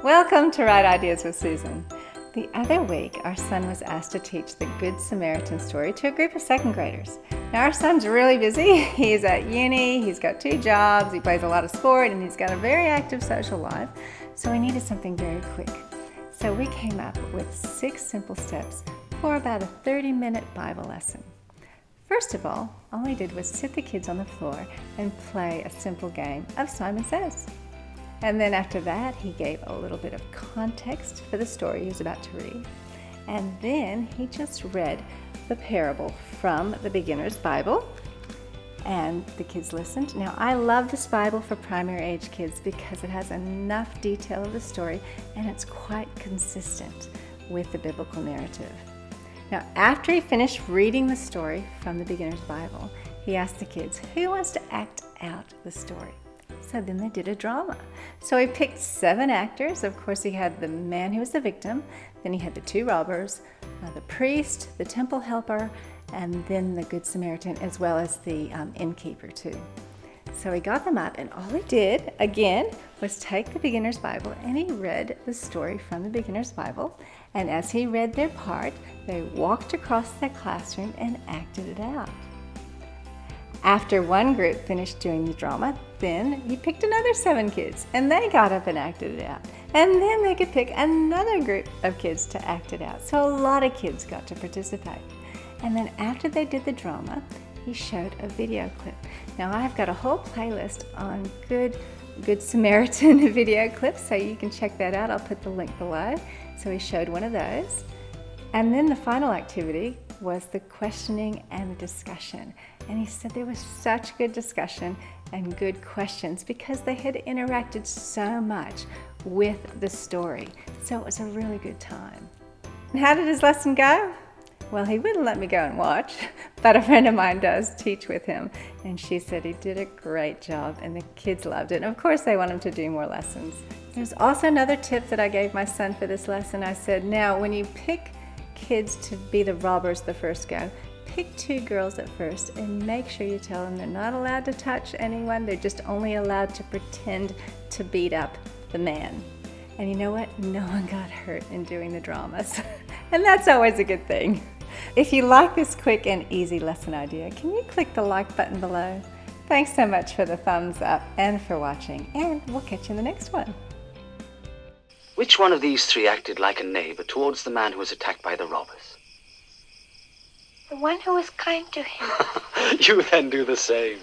Welcome to Write Ideas with Susan. The other week, our son was asked to teach the Good Samaritan story to a group of second graders. Now, our son's really busy. He's at uni, he's got 2 jobs, he plays a lot of sport, and he's got a very active social life. So we needed something very quick. So we came up with 6 simple steps for about a 30-minute Bible lesson. First of all we did was sit the kids on the floor and play a simple game of Simon Says. And then after that, he gave a little bit of context for the story he was about to read. And then he just read the parable from the Beginner's Bible, and the kids listened. Now, I love this Bible for primary age kids because it has enough detail of the story and it's quite consistent with the biblical narrative. Now, after he finished reading the story from the Beginner's Bible, he asked the kids, who wants to act out the story? So then they did a drama. So he picked 7 actors. Of course, he had the man who was the victim, then he had the 2 robbers, the priest, the temple helper, and then the Good Samaritan, as well as the innkeeper too. So he got them up, and all he did, again, was take the Beginner's Bible, and he read the story from the Beginner's Bible. And as he read their part, they walked across the classroom and acted it out. After one group finished doing the drama, then he picked another 7 kids, and they got up and acted it out. And then they could pick another group of kids to act it out. So a lot of kids got to participate. And then after they did the drama, he showed a video clip. Now, I've got a whole playlist on Good Samaritan video clips, so you can check that out. I'll put the link below. So he showed one of those. And then the final activity was the questioning and the discussion. And he said there was such good discussion and good questions because they had interacted so much with the story. So it was a really good time. And how did his lesson go? Well, he wouldn't let me go and watch, but a friend of mine does teach with him, and she said he did a great job and the kids loved it. And of course they want him to do more lessons. There's also another tip that I gave my son for this lesson. I said, now when you pick kids to be the robbers the first go, pick 2 girls at first and make sure you tell them they're not allowed to touch anyone. They're just only allowed to pretend to beat up the man. And you know what? No one got hurt in doing the dramas. And that's always a good thing. If you like this quick and easy lesson idea, can you click the like button below? Thanks so much for the thumbs up and for watching, and we'll catch you in the next one. Which one of these 3 acted like a neighbor towards the man who was attacked by the robbers? The one who was kind to him. You then do the same.